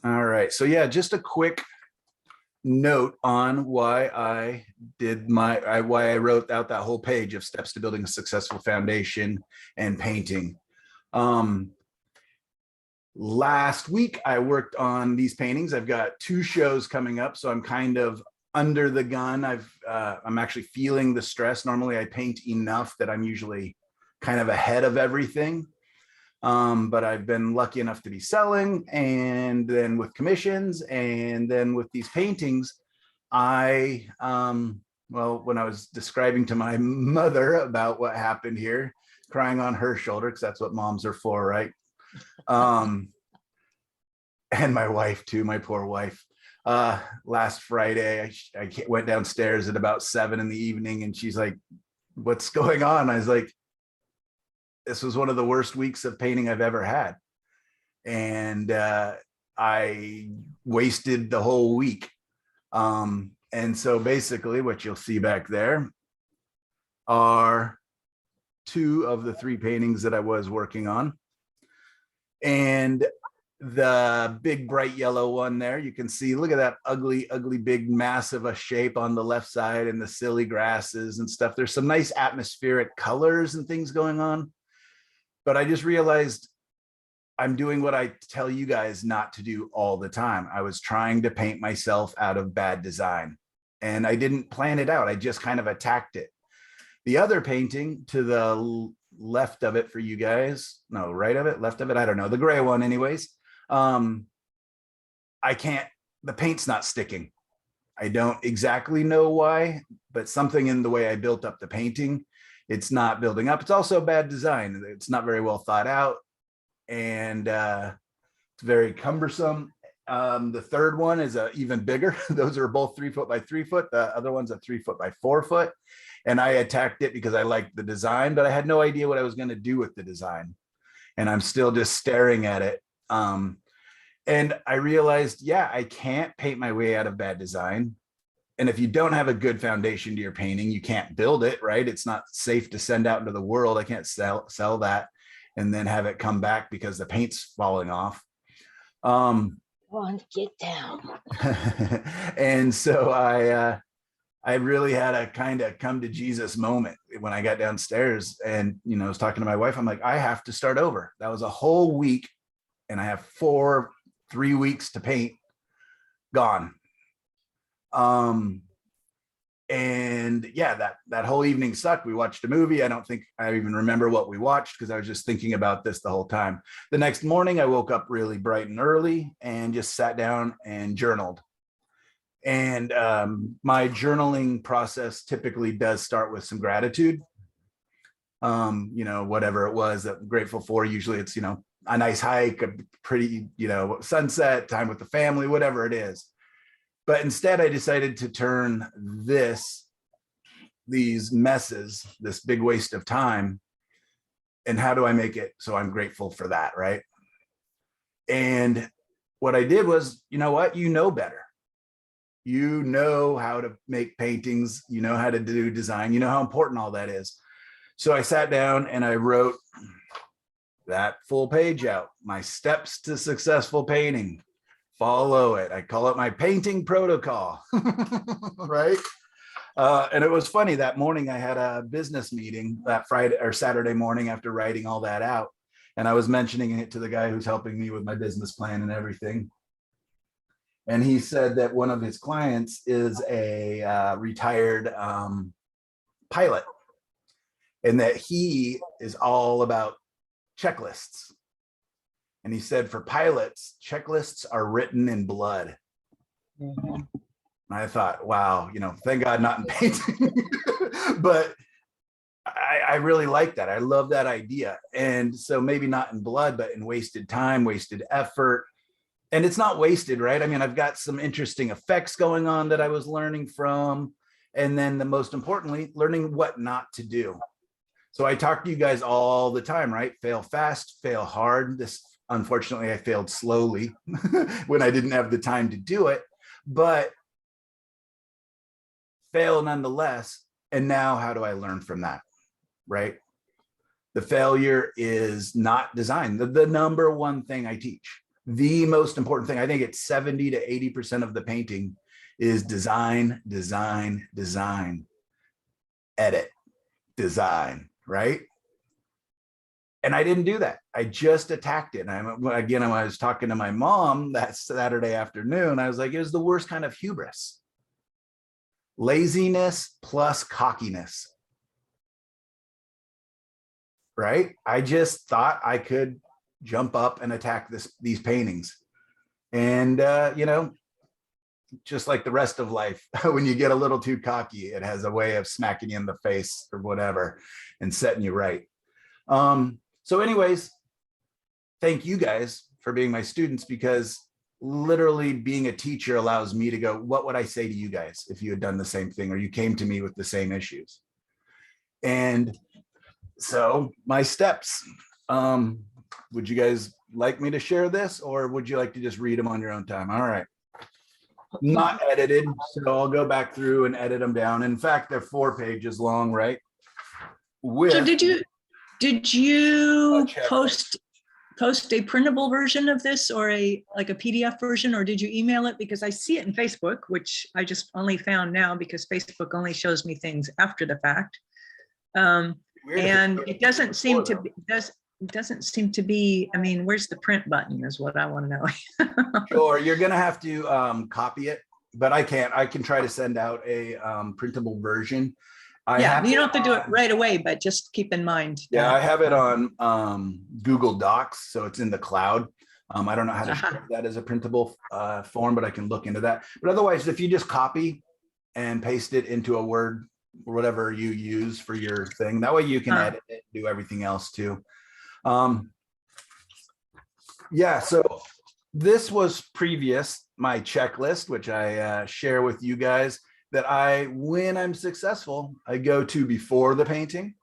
All right. So yeah, just a quick note on why I did why I wrote out that whole page of steps to building a successful foundation and painting. Um, Last week I worked on these paintings. I've got two shows coming up, so I'm kind of under the gun. I'm actually feeling the stress. Normally I paint enough that I'm usually kind of ahead of everything. But I've been lucky enough to be selling, and then with commissions, and then with these paintings, well, when I was describing to my mother about what happened here, crying on her shoulder, because that's what moms are for, right? Um, and my wife too, my poor wife. Last Friday, I went downstairs at about 7 in the evening, and she's like, "What's going on?" I was like, "This was one of the worst weeks of painting I've ever had." And I wasted the whole week. And so basically what you'll see back there are two of the three paintings that I was working on. And the big bright yellow one there, you can see, look at that ugly, ugly, big mass of a shape on the left side and the silly grasses and stuff. There's some nice atmospheric colors and things going on. But I just realized I'm doing what I tell you guys not to do all the time. I was trying to paint myself out of bad design, and I didn't plan it out. I just kind of attacked it. The other painting to the left of it for you guys, no, right of it, left of it, I don't know, the gray one anyways. I can't, the paint's not sticking. I don't exactly know why, but something in the way I built up the painting, it's not building up. It's also bad design. It's not very well thought out, and it's very cumbersome. The third one is even bigger. Those are both 3 foot by 3 foot. The other one's a 3 foot by 4 foot. And I attacked it because I liked the design, but I had no idea what I was going to do with the design. And I'm still just staring at it. And I realized, yeah, I can't paint my way out of bad design. And if you don't have a good foundation to your painting, you can't build it, right? It's not safe to send out into the world. I can't sell that and then have it come back because the paint's falling off. On, get down. And so I really had a kind of come to Jesus moment when I got downstairs, and I was talking to my wife. I'm like, I have to start over. That was a whole week, and I have 3 weeks to paint gone. And yeah, that whole evening sucked. We watched a movie. I don't think I even remember what we watched because I was just thinking about this the whole time. The next morning, I woke up really bright and early and just sat down and journaled. And my journaling process typically does start with some gratitude. Whatever it was that I'm grateful for. Usually it's, a nice hike, a pretty, sunset, time with the family, whatever it is. But instead I decided to turn these messes, this big waste of time, and how do I make it so I'm grateful for that, right? And what I did was, you know what? Better. You know how to make paintings, you know how to do design, you know how important all that is. So I sat down and I wrote that full page out, my steps to successful painting. Follow it. I call it my painting protocol, right? And it was funny, that morning I had a business meeting that Friday or Saturday morning after writing all that out. And I was mentioning it to the guy who's helping me with my business plan and everything. And he said that one of his clients is a retired pilot, and that he is all about checklists. And he said, for pilots, checklists are written in blood. Mm-hmm. I thought, wow, thank God not in painting. But I really like that. I love that idea. And so maybe not in blood, but in wasted time, wasted effort. And it's not wasted, right? I mean, I've got some interesting effects going on that I was learning from. And then most importantly, learning what not to do. So I talk to you guys all the time, right? Fail fast, fail hard. Unfortunately, I failed slowly when I didn't have the time to do it, but fail nonetheless. And now how do I learn from that, right? The failure is not design. The number one thing I teach. the most important thing. I think it's 70 to 80% of the painting is design, design, design, edit, design, right? And I didn't do that. I just attacked it. And again, when I was talking to my mom that Saturday afternoon, I was like, it was the worst kind of hubris. Laziness plus cockiness. Right? I just thought I could jump up and attack these paintings. And, you know, just like the rest of life, when you get a little too cocky, it has a way of smacking you in the face or whatever and setting you right. So anyways, thank you guys for being my students, because literally being a teacher allows me to go, what would I say to you guys if you had done the same thing or you came to me with the same issues? And so my steps, would you guys like me to share this, or would you like to just read them on your own time? All right. Not edited, so I'll go back through and edit them down. In fact, they're 4 pages long, right? So did you checklist. post a printable version of this, or like a PDF version, or did you email it? Because I see it in Facebook, which I just only found now because Facebook only shows me things after the fact. And it doesn't seem to be, doesn't seem to be, I mean, where's the print button is what I want to know. Sure, you're gonna have to copy it, but I can try to send out a printable version. Yeah, you don't have to do it right away, but just keep in mind. Yeah, I have it on Google Docs, so it's in the cloud. I don't know how to share that as a printable form, but I can look into that. But otherwise, if you just copy and paste it into a Word or whatever you use for your thing, that way you can edit it, do everything else too. Yeah, so this was previous, my checklist, which I share with you guys, that when I'm successful, I go to before the painting,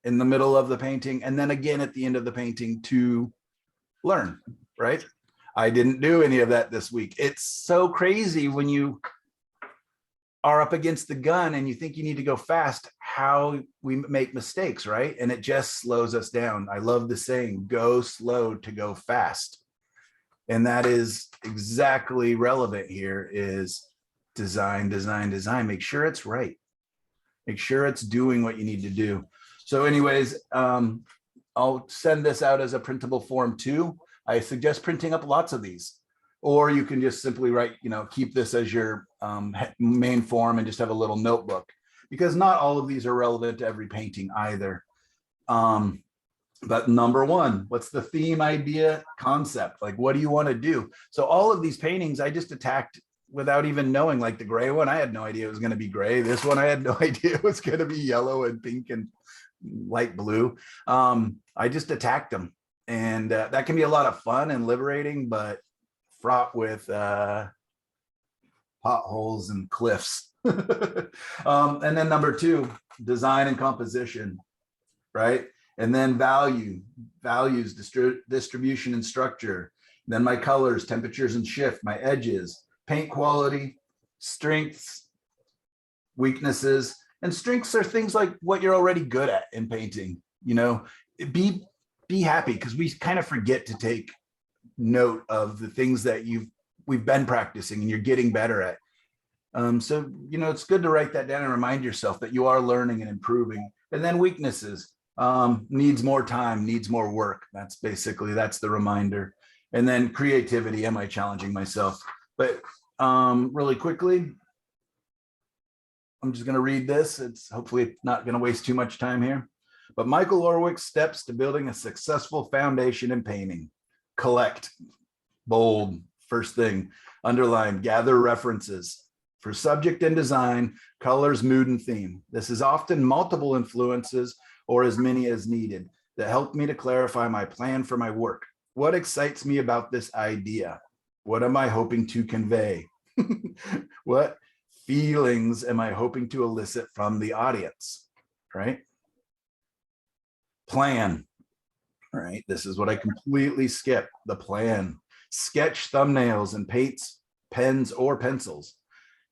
in the middle of the painting, and then again at the end of the painting to learn, right? I didn't do any of that this week. It's so crazy when you are up against the gun and you think you need to go fast, how we make mistakes, right? And it just slows us down. I love the saying, go slow to go fast. And that is exactly relevant here, is design, design, design. Make sure it's right. Make sure it's doing what you need to do. So anyways, I'll send this out as a printable form too. I suggest printing up lots of these, or you can just simply write, keep this as your main form and just have a little notebook, because not all of these are relevant to every painting either. But number one, what's the theme, idea, concept? Like, what do you want to do? So all of these paintings I just attacked without even knowing. Like the gray one, I had no idea it was going to be gray. This one, I had no idea it was going to be yellow and pink and light blue. I just attacked them. And that can be a lot of fun and liberating, but fraught with potholes and cliffs. And then number two, design and composition, right? And then values, distribution and structure. Then my colors, temperatures and shift, my edges, paint quality, strengths, weaknesses. And strengths are things like what you're already good at in painting. Be happy, because we kind of forget to take note of the things that we've been practicing and you're getting better at. So it's good to write that down and remind yourself that you are learning and improving. And then weaknesses, needs more time, needs more work. That's the reminder. And then creativity, am I challenging myself? But really quickly, I'm just going to read this. It's hopefully not going to waste too much time here. But Michael Orwick's steps to building a successful foundation in painting. Collect, bold, first thing, underline, gather references for subject and design, colors, mood, and theme. This is often multiple influences or as many as needed that help me to clarify my plan for my work. What excites me about this idea? What am I hoping to convey? What feelings am I hoping to elicit from the audience, right? Plan, all right? This is what I completely skip, the plan. Sketch thumbnails and paints, pens or pencils.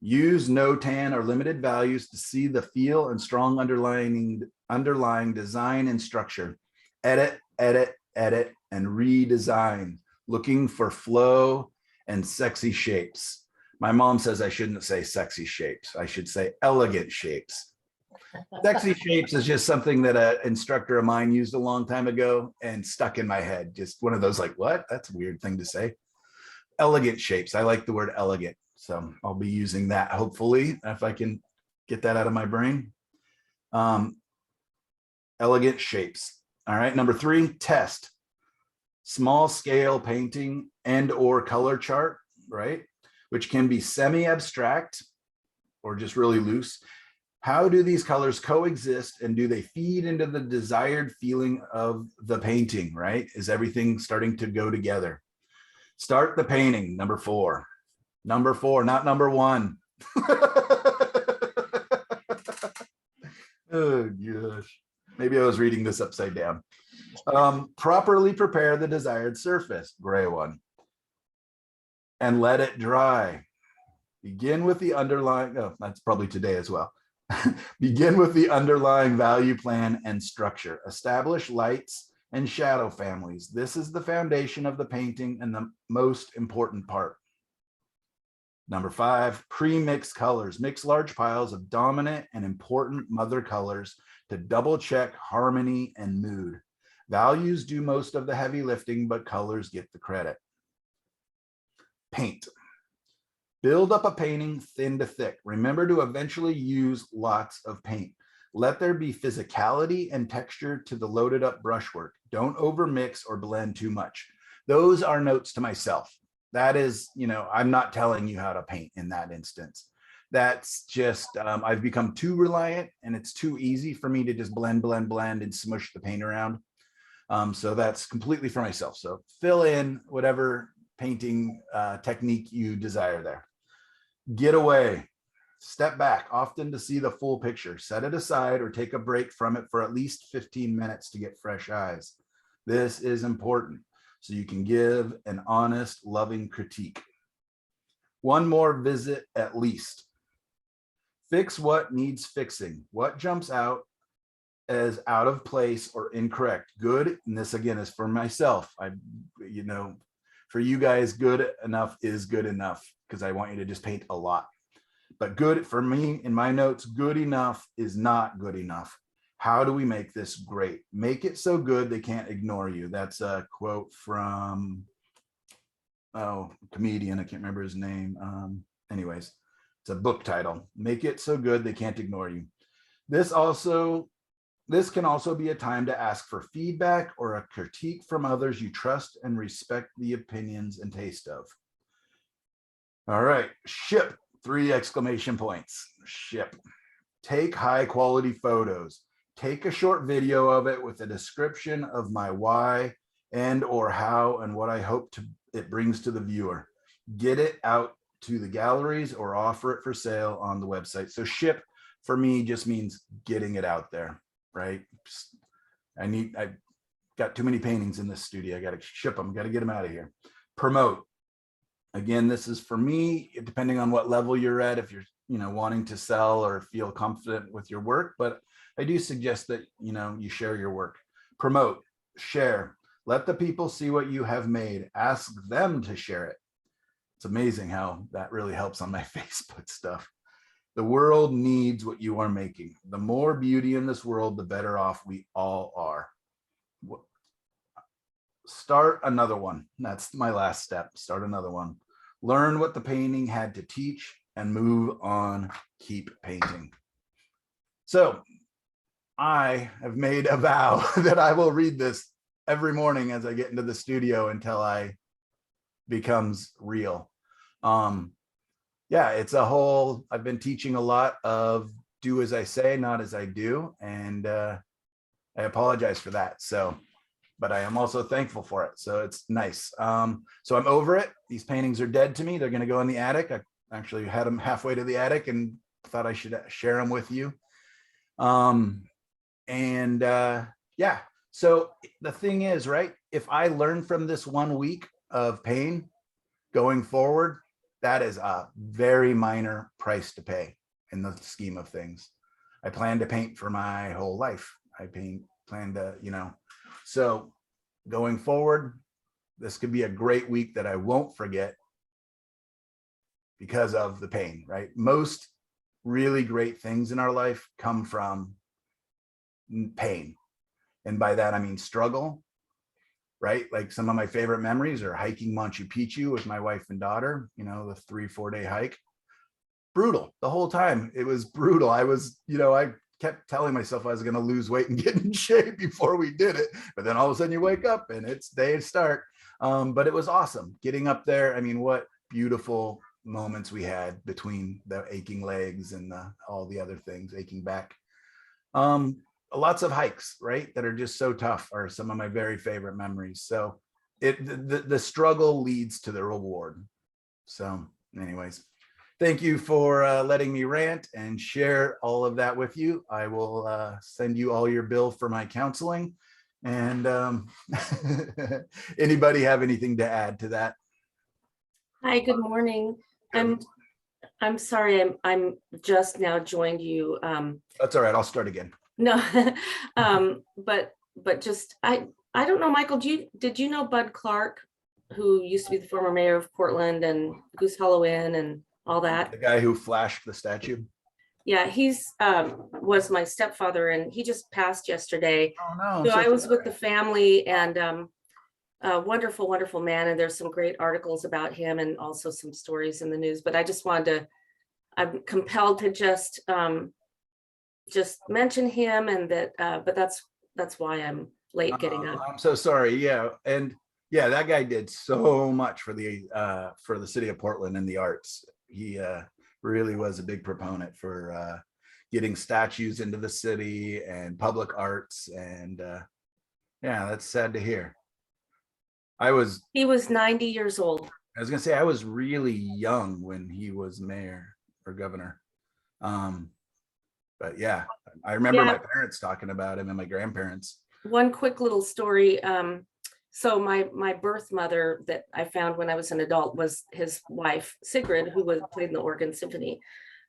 Use no tan or limited values to see the feel and strong underlying design and structure. Edit, edit, edit, and redesign. looking for flow and sexy shapes. My mom says I shouldn't say sexy shapes. I should say elegant shapes. Sexy shapes is just something that an instructor of mine used a long time ago and stuck in my head. Just one of those like, what? That's a weird thing to say. Elegant shapes. I like the word elegant. So I'll be using that hopefully if I can get that out of my brain. Elegant shapes. All right. Number 3, test. Small scale painting and or color chart, right? Which can be semi-abstract or just really loose. How do these colors coexist and do they feed into the desired feeling of the painting, right? Is everything starting to go together? Start the painting, number 4. Number 4, not number 1. Oh gosh, maybe I was reading this upside down. Properly prepare the desired surface, gray one, and let it dry. Begin with the underlying, oh, that's probably today as well. Begin with the underlying value plan and structure. Establish lights and shadow families. This is the foundation of the painting and the most important part. Number 5, pre-mix colors. Mix large piles of dominant and important mother colors to double check harmony and mood. Values do most of the heavy lifting, but colors get the credit. Paint. Build up a painting thin to thick. Remember to eventually use lots of paint. Let there be physicality and texture to the loaded up brushwork. Don't overmix or blend too much. Those are notes to myself. That is, I'm not telling you how to paint in that instance. That's just, I've become too reliant and it's too easy for me to just blend and smush the paint around. So that's completely for myself. So fill in whatever painting technique you desire there. Get away, step back, often to see the full picture. Set it aside or take a break from it for at least 15 minutes to get fresh eyes. This is important so you can give an honest, loving critique. One more visit at least. Fix what needs fixing. What jumps out as out of place or incorrect. Good, and this again is for myself. For you guys, good enough is good enough because I want you to just paint a lot. But good for me in my notes, good enough is not good enough. How do we make this great? Make it so good they can't ignore you. That's a quote from, a comedian. I can't remember his name. Anyways, it's a book title. Make it so good they can't ignore you. This can also be a time to ask for feedback or a critique from others you trust and respect the opinions and taste of. All right, ship, 3 exclamation points. Ship. Take high quality photos. Take a short video of it with a description of my why and or how and what I hope it brings to the viewer. Get it out to the galleries or offer it for sale on the website. So ship for me just means getting it out there, right? I've got too many paintings in this studio. I got to ship them, got to get them out of here. Promote. Again, this is for me, depending on what level you're at, if you're, wanting to sell or feel confident with your work, but I do suggest that, you share your work. Promote, share, let the people see what you have made, ask them to share it. It's amazing how that really helps on my Facebook stuff. The world needs what you are making. The more beauty in this world, the better off we all are. Start another one. That's my last step. Start another one. Learn what the painting had to teach and move on. Keep painting. So I have made a vow that I will read this every morning as I get into the studio until I becomes real. Yeah, it's a whole, I've been teaching a lot of do as I say, not as I do. And I apologize for that. But I am also thankful for it. So it's nice. So I'm over it. These paintings are dead to me. They're going to go in the attic. I actually had them halfway to the attic and thought I should share them with you. Yeah, so the thing is, right, if I learn from this 1 week of pain going forward, that is a very minor price to pay in the scheme of things. I plan to paint for my whole life. plan to, so going forward, this could be a great week that I won't forget because of the pain, right? Most really great things in our life come from pain. And by that, I mean struggle, right? Like some of my favorite memories are hiking Machu Picchu with my wife and daughter, you know, the 3-4 day hike. Brutal the whole time. It was brutal. I was, you know, I kept telling myself I was going to lose weight and get in shape before we did it. But then all of a sudden you wake up and it's day start. But it was awesome getting up there. I mean, what beautiful moments we had between the aching legs and all the other things, aching back. Lots of hikes, right, that are just so tough are some of my very favorite memories. So the struggle leads to the reward. So anyways, thank you for letting me rant and share all of that with you. I will send you all your bill for my counseling. And anybody have anything to add to that? Hi, good morning. I'm sorry, I'm just now joined you. That's all right. I'll start again. No, but just I don't know, Michael, did you know Bud Clark, who used to be the former mayor of Portland and Goose Hollow Inn and all that? The guy who flashed the statue. Yeah, he's was my stepfather, and he just passed yesterday. Oh no. So I was with the family, and a wonderful, wonderful man. And there's some great articles about him and also some stories in the news. But I just wanted to, I'm compelled to just mention him, and that, but that's why I'm late getting up. I'm so sorry. Yeah. And yeah, that guy did so much for the city of Portland and the arts. He really was a big proponent for getting statues into the city and public arts. And yeah, that's sad to hear. He was 90 years old. I was gonna say I was really young when he was mayor or governor. But yeah, I remember my parents talking about him and my grandparents. One quick little story. So my birth mother that I found when I was an adult was his wife, Sigrid, who played in the Oregon Symphony.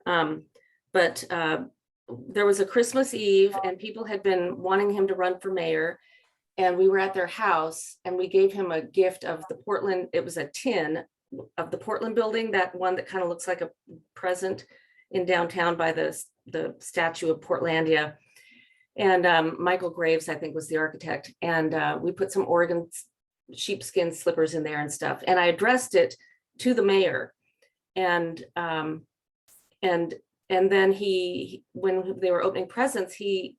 But there was a Christmas Eve and people had been wanting him to run for mayor. And we were at their house and we gave him a gift of the Portland, it was a tin of the Portland building, that one that kind of looks like a present in downtown by the statue of Portlandia. And Michael Graves, I think, was the architect. And we put some Oregon sheepskin slippers in there and stuff. And I addressed it to the mayor. And then he, when they were opening presents, he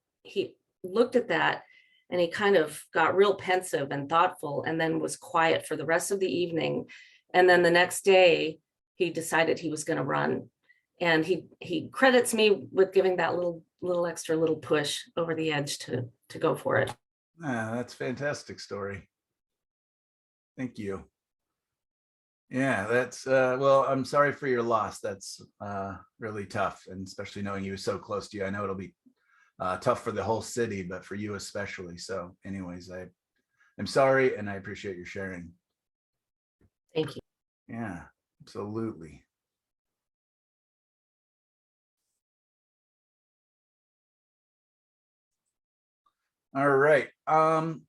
looked at that and he kind of got real pensive and thoughtful, and then was quiet for the rest of the evening. And then the next day, he decided he was going to run. And he credits me with giving that little extra push over the edge to go for it. That's a fantastic story. Thank you. Yeah, that's well, I'm sorry for your loss. That's really tough, and especially knowing he was so close to you. I know it'll be tough for the whole city, but for you especially. So anyways, I'm sorry, and I appreciate your sharing. Thank you. Yeah, absolutely. All right.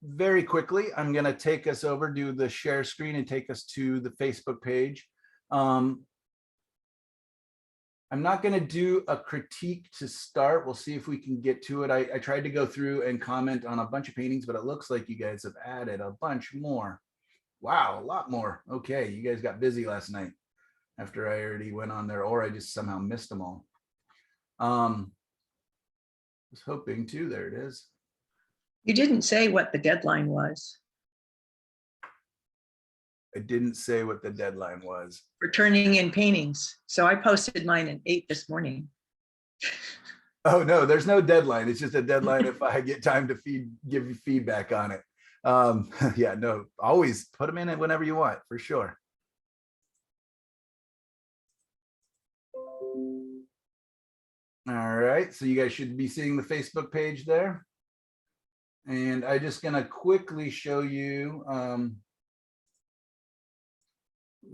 Very quickly, I'm going to take us over, do the share screen and take us to the Facebook page. I'm not going to do a critique to start. We'll see if we can get to it. I tried to go through and comment on a bunch of paintings, but it looks like you guys have added a bunch more. Wow, a lot more. Okay, you guys got busy last night after I already went on there, or I just somehow missed them all. Was hoping to, there it is. You didn't say what the deadline was I didn't say what the deadline was. for turning in paintings. So I posted mine at 8 this morning. Oh no, there's no deadline. It's just a deadline if I get time to give you feedback on it. Yeah, no, always put them in it whenever you want, for sure. All right, so you guys should be seeing the Facebook page there. And I'm just gonna quickly show you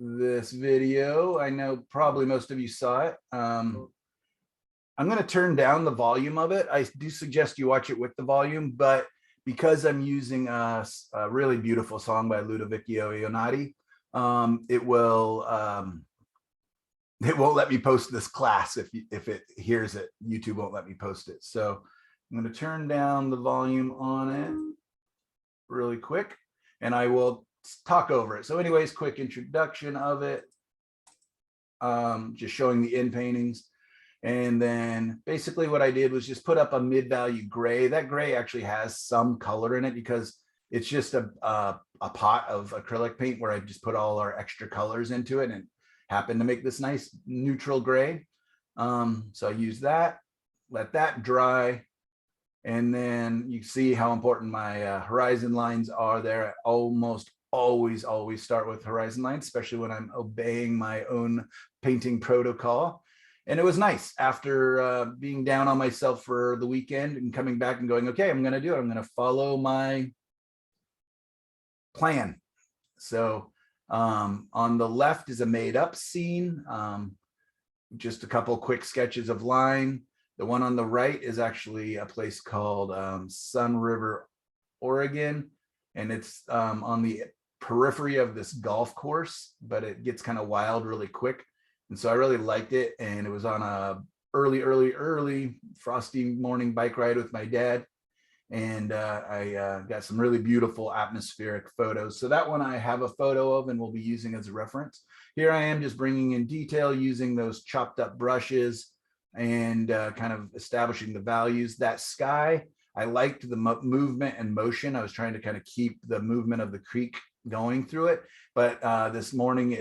this video. I know probably most of you saw it. I'm going to turn down the volume of it. I do suggest you watch it with the volume, but because I'm using a really beautiful song by Ludovico Ionati, it won't let me post this class if it hears it. YouTube won't let me post it. So I'm going to turn down the volume on it really quick, and I will talk over it. So anyways, quick introduction of it. Just showing the in paintings. And then basically what I did was just put up a mid-value gray. That gray actually has some color in it because it's just a pot of acrylic paint where I just put all our extra colors into it and happened to make this nice neutral gray. So I use that, let that dry. And then you see how important my horizon lines are there. I almost always start with horizon lines, especially when I'm obeying my own painting protocol. And it was nice after being down on myself for the weekend and coming back and going, okay, I'm going to do it. I'm going to follow my plan. So on the left is a made up scene. Just a couple quick sketches of line. The one on the right is actually a place called Sun River, Oregon. And it's on the periphery of this golf course, but it gets kind of wild really quick. And so I really liked it. And it was on a early frosty morning bike ride with my dad. And I got some really beautiful atmospheric photos. So that one I have a photo of and will be using as a reference. Here I am just bringing in detail using those chopped up brushes and kind of establishing the values. That sky, I liked the movement and motion. I was trying to kind of keep the movement of the creek going through it. But this morning,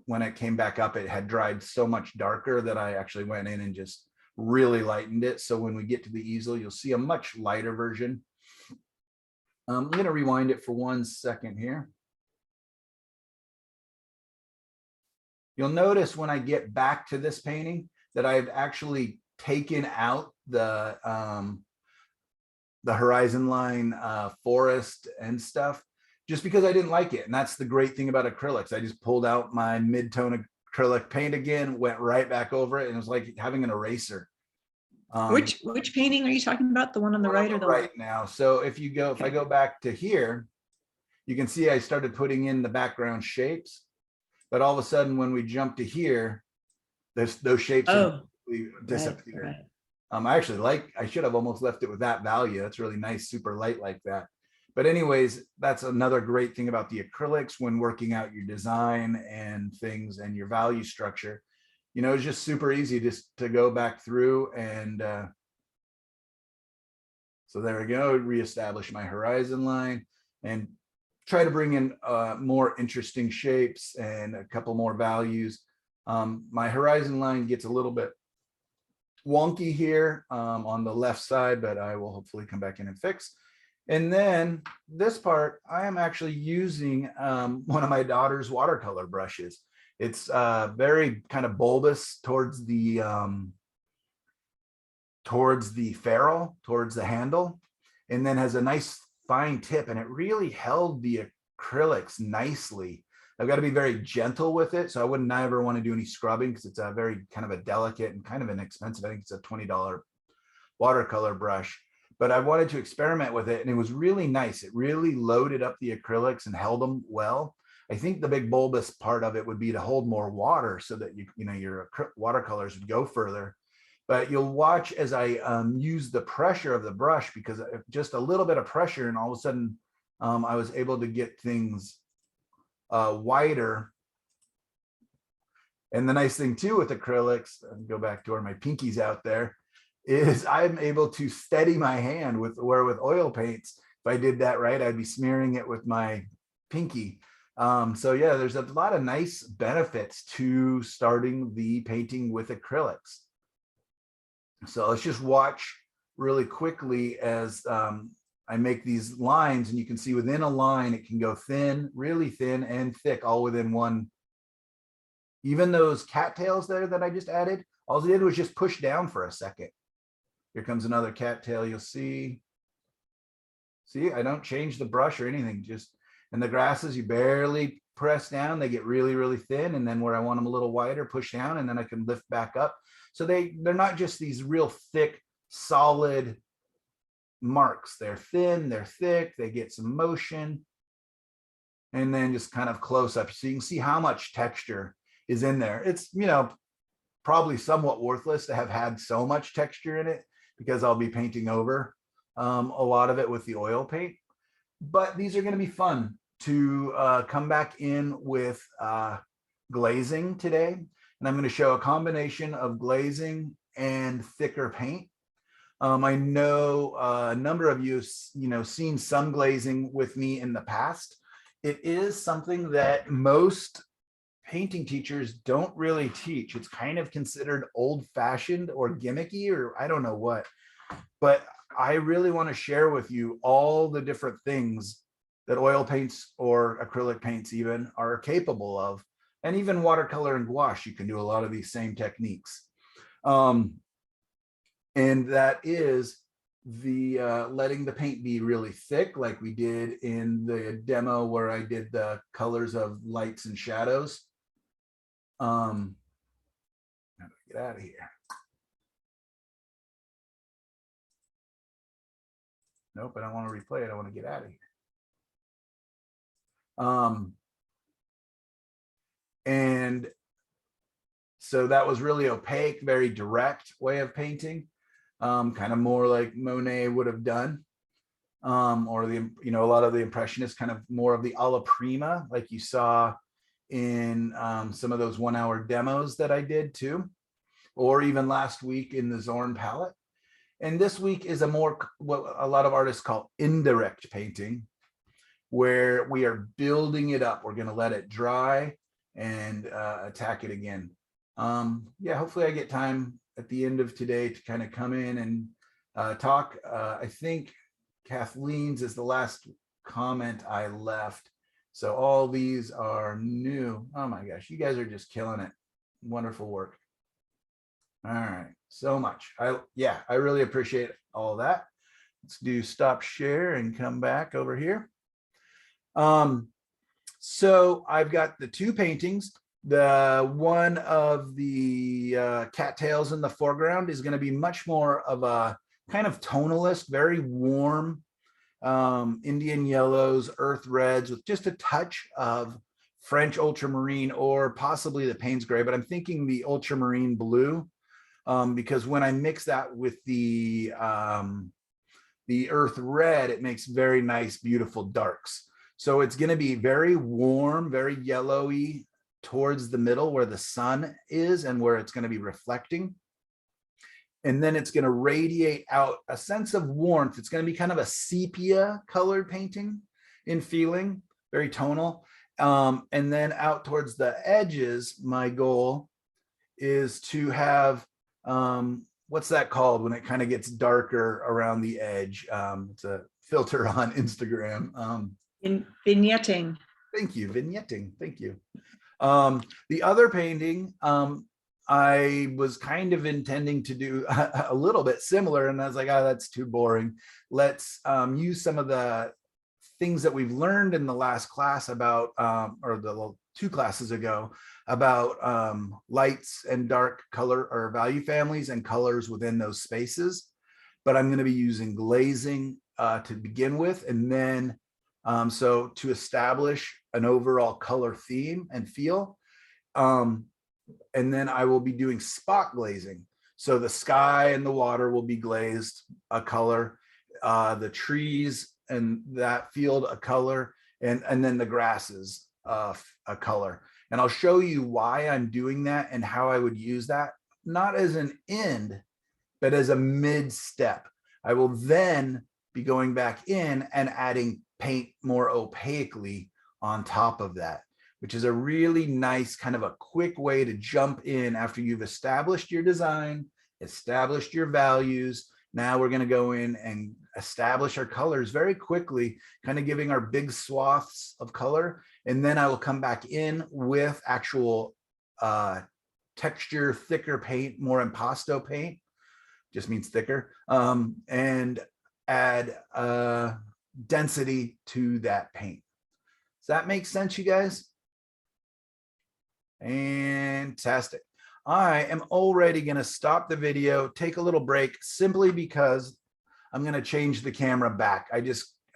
when it came back up, it had dried so much darker that I actually went in and just really lightened it. So when we get to the easel, you'll see a much lighter version. I'm going to rewind it for 1 second here. You'll notice when I get back to this painting that I've actually taken out the horizon line forest and stuff just because I didn't like it. And that's the great thing about acrylics. I just pulled out my mid-tone acrylic paint again, went right back over it, and it was like having an eraser. Which painting are you talking about? The one on the right or the right now? So if I go back to here, you can see I started putting in the background shapes, but all of a sudden when we jump to here, those shapes disappear. Right. I should have almost left it with that value. It's really nice, super light like that. But anyways, that's another great thing about the acrylics when working out your design and things and your value structure. You know, it's just super easy just to go back through and so there we go, reestablish my horizon line and try to bring in more interesting shapes and a couple more values. My horizon line gets a little bit wonky here on the left side, but I will hopefully come back in and fix. And then this part, I am actually using one of my daughter's watercolor brushes. It's very kind of bulbous towards the ferrule, towards the handle, and then has a nice fine tip, and it really held the acrylics nicely. I've got to be very gentle with it, so I would never want to do any scrubbing because it's a very kind of a delicate and kind of inexpensive. I think it's a $20 watercolor brush. But I wanted to experiment with it, and it was really nice. It really loaded up the acrylics and held them well. I think the big bulbous part of it would be to hold more water so that your watercolors would go further. But you'll watch as I use the pressure of the brush, because just a little bit of pressure, and all of a sudden I was able to get things wider. And the nice thing too with acrylics, go back to where my pinky's out there, is I'm able to steady my hand with oil paints. If I did that right, I'd be smearing it with my pinky. So yeah, there's a lot of nice benefits to starting the painting with acrylics. So let's just watch really quickly as I make these lines, and you can see within a line, it can go thin, really thin and thick, all within one. Even those cattails there that I just added, all I did was just push down for a second. Here comes another cattail, you'll see. See, I don't change the brush or anything, and the grasses, you barely press down, they get really, really thin. And then where I want them a little wider, push down, and then I can lift back up. So they're not just these real thick, solid, marks. They're thin, they're thick, they get some motion. And then just kind of close up so you can see how much texture is in there. It's, you know, probably somewhat worthless to have had so much texture in it because I'll be painting over a lot of it with the oil paint. But these are going to be fun to come back in with glazing today. And I'm going to show a combination of glazing and thicker paint. I know a number of you, seen some glazing with me in the past. It is something that most painting teachers don't really teach. It's kind of considered old-fashioned or gimmicky, or I don't know what. But I really want to share with you all the different things that oil paints or acrylic paints even are capable of. And even watercolor and gouache, you can do a lot of these same techniques. And that is the letting the paint be really thick, like we did in the demo where I did the colors of lights and shadows. How do I get out of here? Nope, I don't want to replay it. I want to get out of here. And so that was really opaque, very direct way of painting. Kind of more like Monet would have done, or a lot of the Impressionists, kind of more of the alla prima, like you saw in some of those 1 hour demos that I did too, or even last week in the Zorn palette. And this week is what a lot of artists call indirect painting, where we are building it up. We're going to let it dry and attack it again. Yeah, hopefully I get time at the end of today to kind of come in and talk. I think Kathleen's is the last comment I left. So all these are new. Oh my gosh, you guys are just killing it. Wonderful work. All right, so much. I really appreciate all that. Let's do stop share and come back over here. So I've got the two paintings. The one of the cattails in the foreground is going to be much more of a kind of tonalist, very warm Indian yellows, earth reds with just a touch of French ultramarine or possibly the Payne's gray, but I'm thinking the ultramarine blue because when I mix that with the earth red, it makes very nice, beautiful darks. So it's going to be very warm, very yellowy towards the middle where the sun is and where it's going to be reflecting. And then it's going to radiate out a sense of warmth. It's going to be kind of a sepia colored painting in feeling, very tonal. And then out towards the edges, my goal is to have, what's that called when it kind of gets darker around the edge? It's a filter on Instagram. Vignetting. Thank you, vignetting. Thank you. The other painting, I was kind of intending to do a little bit similar, and I was like, oh, that's too boring. Let's use some of the things that we've learned in the last class about, or the 2 classes ago, about lights and dark color or value families and colors within those spaces. But I'm going to be using glazing to begin with, and then so to establish an overall color theme and feel. And then I will be doing spot glazing. So the sky and the water will be glazed a color, the trees and that field a color, and then the grasses a color. And I'll show you why I'm doing that and how I would use that, not as an end, but as a mid step. I will then be going back in and adding paint more opaquely on top of that, which is a really nice kind of a quick way to jump in after you've established your design, established your values. Now we're going to go in and establish our colors very quickly, kind of giving our big swaths of color. And then I will come back in with actual texture, thicker paint, more impasto paint, just means thicker, and add density to that paint. Does that make sense, you guys? Fantastic. I am already going to stop the video, take a little break, simply because I'm gonna change the camera back. I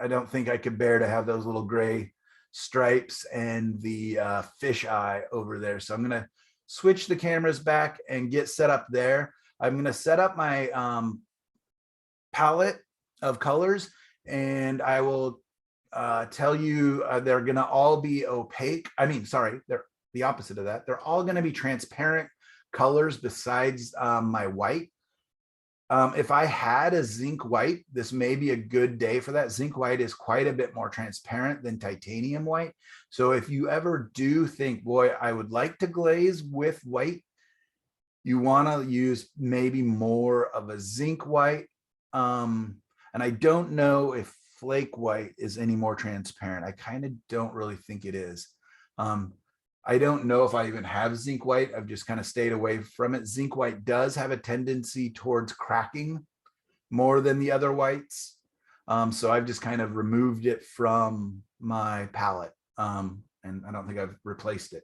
don't think I could bear to have those little gray stripes and the fish eye over there. So I'm gonna switch the cameras back and get set up there. I'm gonna set up my palette of colors, and I will tell you they're gonna all be opaque. I mean, sorry, they're the opposite of that. They're all gonna be transparent colors besides my white. If I had a zinc white, this may be a good day for that. Zinc white is quite a bit more transparent than titanium white. So if you ever do think, boy, I would like to glaze with white, you want to use maybe more of a zinc white. And I don't know if flake white is any more transparent. I kind of don't really think it is. I don't know if I even have zinc white. I've just kind of stayed away from it. Zinc white does have a tendency towards cracking more than the other whites. So I've just kind of removed it from my palette. And I don't think I've replaced it.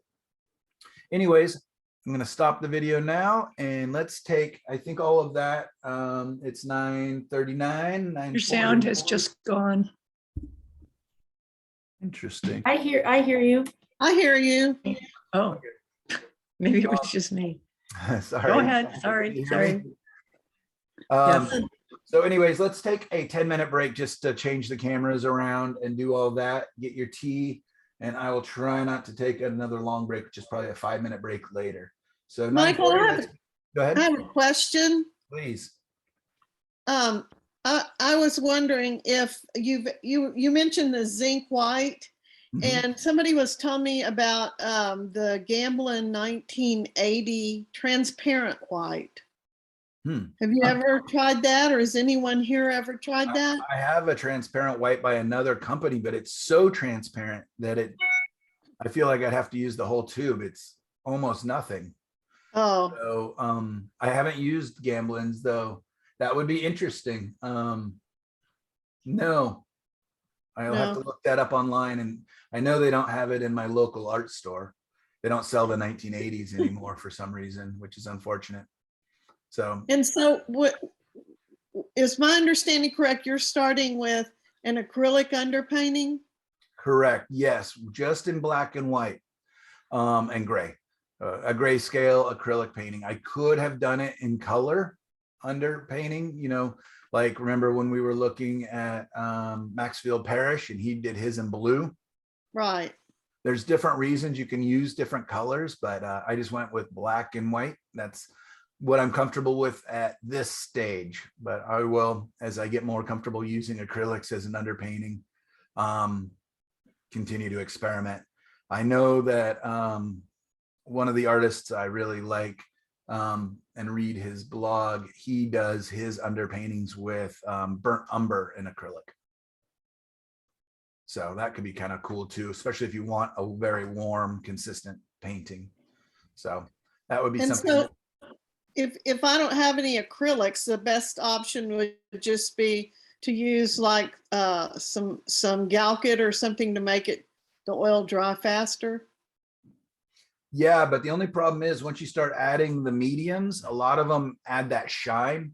Anyways, I'm going to stop the video now and let's take, I think all of that. It's 9:39. Your sound has just gone. Interesting. I hear you. I hear you. Oh, maybe it was just me. Sorry. Go ahead. Can Sorry, you hear sorry. me? So anyways, let's take a 10-minute break just to change the cameras around and do all that. Get your tea, and I will try not to take another long break, which is probably a 5-minute break later. So Michael, 9:40, go I ahead, have a question. please. I was wondering if you mentioned the zinc white, Mhm. and somebody was telling me about the Gamblin 1980 transparent white. Have you ever tried that, or has anyone here ever tried that? I have a transparent white by another company, but it's so transparent that I feel like I'd have to use the whole tube. It's almost nothing. Oh, So I haven't used Gamblin's though. That would be interesting. No, I'll have to No. look that up online, and I know they don't have it in my local art store. They don't sell the 1980s anymore for some reason, which is unfortunate. So and so what is my understanding correct? You're starting with an acrylic underpainting? correct, yes, just in black and white and gray. A grayscale acrylic painting. I could have done it in color underpainting, like remember when we were looking at Maxfield Parrish and he did his in blue. Right. There's different reasons you can use different colors, but I just went with black and white. That's what I'm comfortable with at this stage, but I will, as I get more comfortable using acrylics as an underpainting, continue to experiment. I know that one of the artists I really like and read his blog, he does his underpaintings with burnt umber and acrylic. So that could be kind of cool too, especially if you want a very warm, consistent painting. So that would be And something. so if I don't have any acrylics, the best option would just be to use like some Galkit or something to make the oil dry faster. Yeah, but the only problem is once you start adding the mediums, a lot of them add that shine,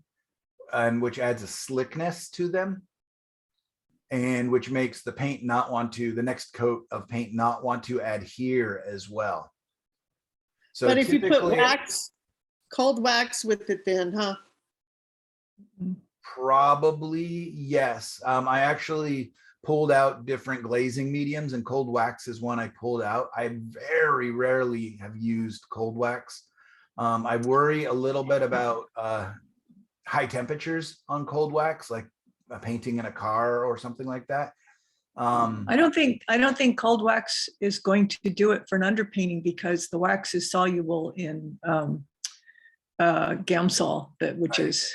and which adds a slickness to them, and which makes the paint not want to, the next coat of paint not want to adhere as well. So But if you put typically, cold wax with it then, huh? probably yes. I actually pulled out different glazing mediums, and cold wax is one I pulled out. I very rarely have used cold wax. I worry a little bit about high temperatures on cold wax, like a painting in a car or something like that. I don't think cold wax is going to do it for an underpainting because the wax is soluble in Gamsol, which is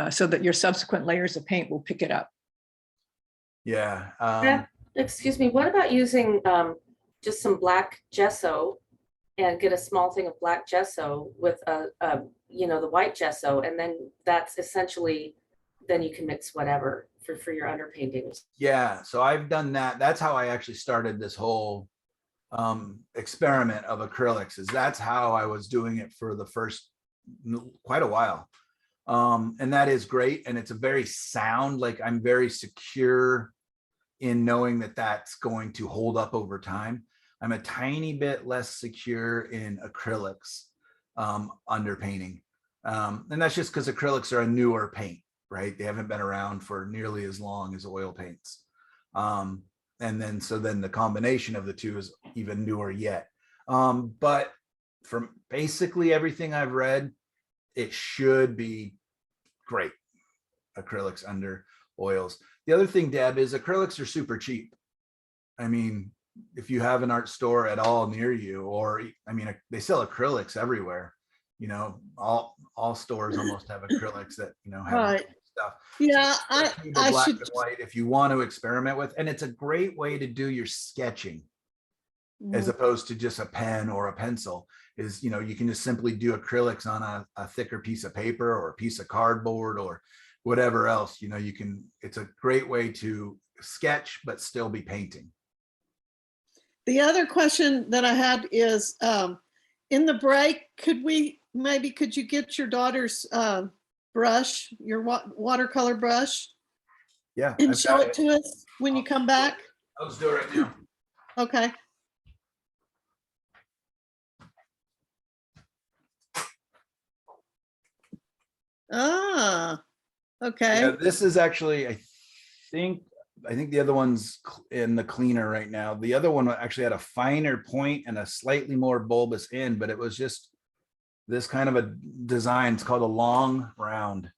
so that your subsequent layers of paint will pick it up. Yeah. Excuse me, what about using just some black gesso and get a small thing of black gesso with the white gesso, and then that's essentially, then you can mix whatever for your underpaintings. Yeah, so I've done that. That's how I actually started this whole experiment of acrylics, is that's how I was doing it for the first quite a while. And that is great. And it's a very sound, like I'm very secure in knowing that that's going to hold up over time. I'm a tiny bit less secure in acrylics underpainting. And that's just because acrylics are a newer paint, right? They haven't been around for nearly as long as oil paints. And then the combination of the two is even newer yet. But from basically everything I've read, it should be great. Acrylics under oils. The other thing, Deb, is acrylics are super cheap. I mean, if you have an art store at all near you, or I mean, they sell acrylics everywhere. You know, all stores almost have acrylics that, you know, have Right. stuff. Yeah, I Black should. and white if you want to experiment with, and it's a great way to do your sketching as opposed to just a pen or a pencil. Is, you know, you can just simply do acrylics on a thicker piece of paper or a piece of cardboard or whatever else. You know, you can, it's a great way to sketch but still be painting. The other question that I had is, in the break, could you get your daughter's brush, your watercolor brush, Yeah, and I've show got it to us when you come back? I'll just do it right now. Okay. Ah, okay. Yeah, this is actually, think the other one's in the cleaner right now. The other one actually had a finer point and a slightly more bulbous end, but it was just this kind of a design. It's called a long round.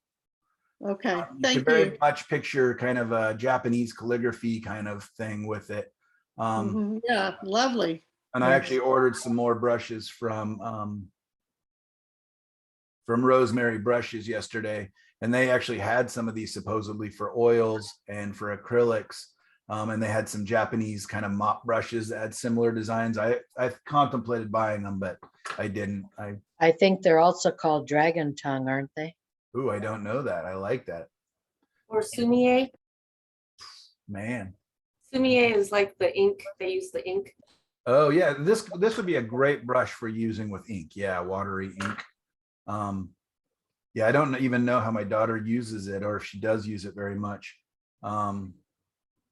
Okay, You can thank very you. much picture kind of a Japanese calligraphy kind of thing with it. Yeah, lovely. And I actually ordered some more brushes from Rosemary Brushes yesterday, and they actually had some of these supposedly for oils and for acrylics. And they had some Japanese kind of mop brushes that had similar designs. I've contemplated buying them, but I didn't. I think they're also called dragon tongue, aren't they? Ooh, I don't know that. I like that. Or sumie. Man. Sumie is like the ink. They use the ink. Oh yeah, this would be a great brush for using with ink. Yeah, watery ink. Yeah, I don't even know how my daughter uses it or if she does use it very much.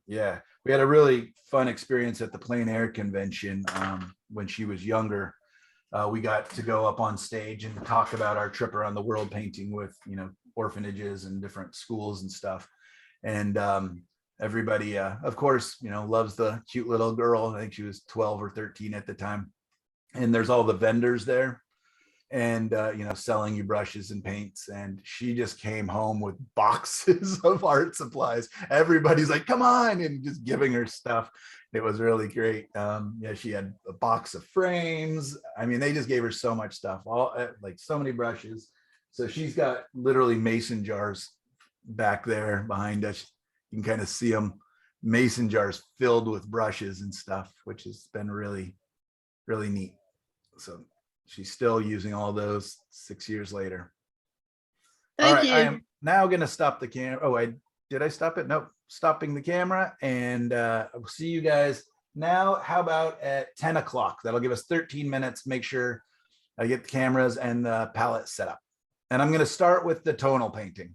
Yeah, we had a really fun experience at the Plein Air convention when she was younger. We got to go up on stage and talk about our trip around the world painting with, you know, orphanages and different schools and stuff. And everybody, of course, you know, loves the cute little girl. I think she was 12 or 13 at the time. And there's all the vendors there and you know, selling you brushes and paints, and she just came home with boxes of art supplies. Everybody's like, come on, and just giving her stuff. It was really great. Yeah, she had a box of frames. I mean, they just gave her so much stuff, all like so many brushes. So she's got literally mason jars back there behind us. You can kind of see them, mason jars filled with brushes and stuff, which has been really neat. So she's still using all those 6 years later. All Thank right, you. I am now going to stop the camera. Oh, did I stop it? Nope, stopping the camera, and I'll see you guys now. How about at 10 o'clock? That'll give us 13 minutes. Make sure I get the cameras and the palette set up. And I'm going to start with the tonal painting.